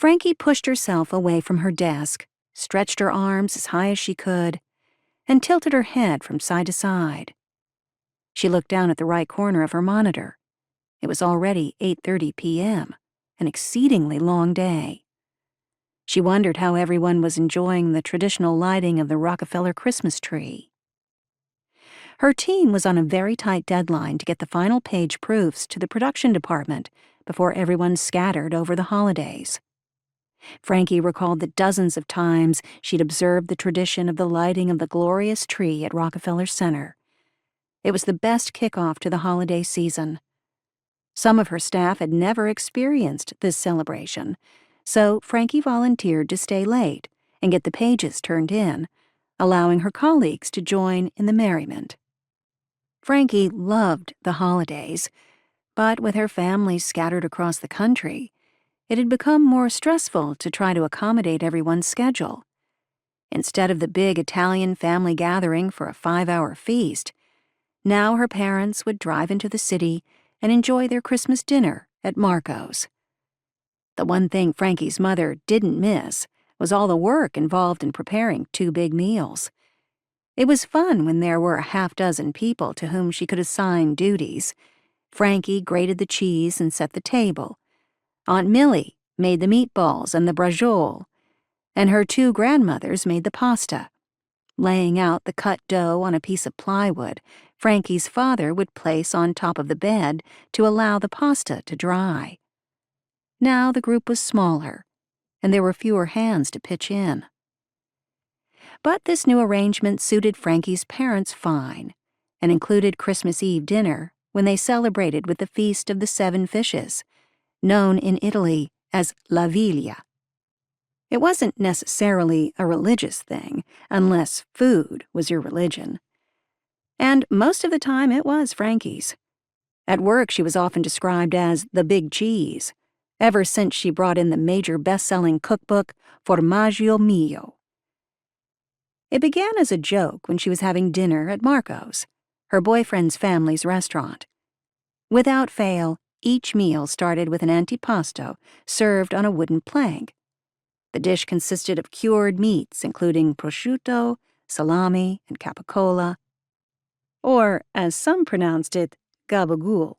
Frankie pushed herself away from her desk, stretched her arms as high as she could, and tilted her head from side to side. She looked down at the right corner of her monitor. It was already 8:30 p.m., an exceedingly long day. She wondered how everyone was enjoying the traditional lighting of the Rockefeller Christmas tree. Her team was on a very tight deadline to get the final page proofs to the production department before everyone scattered over the holidays. Frankie recalled the dozens of times she'd observed the tradition of the lighting of the glorious tree at Rockefeller Center. It was the best kickoff to the holiday season. Some of her staff had never experienced this celebration, so Frankie volunteered to stay late and get the pages turned in, allowing her colleagues to join in the merriment. Frankie loved the holidays, but with her family scattered across the country, it had become more stressful to try to accommodate everyone's schedule. Instead of the big Italian family gathering for a 5-hour feast, now her parents would drive into the city and enjoy their Christmas dinner at Marco's. The one thing Frankie's mother didn't miss was all the work involved in preparing 2 big meals. It was fun when there were a half-dozen people to whom she could assign duties. Frankie grated the cheese and set the table. Aunt Millie made the meatballs and the braciole, and her 2 grandmothers made the pasta. Laying out the cut dough on a piece of plywood, Frankie's father would place on top of the bed to allow the pasta to dry. Now the group was smaller, and there were fewer hands to pitch in. But this new arrangement suited Frankie's parents fine, and included Christmas Eve dinner when they celebrated with the Feast of the 7 Fishes, known in Italy as La Viglia. It wasn't necessarily a religious thing, unless food was your religion. And most of the time it was Frankie's. At work she was often described as the Big Cheese, ever since she brought in the major best-selling cookbook Formaggio Mio. It began as a joke when she was having dinner at Marco's, her boyfriend's family's restaurant. Without fail, each meal started with an antipasto served on a wooden plank. The dish consisted of cured meats, including prosciutto, salami, and capicola, or, as some pronounced it, gabagool.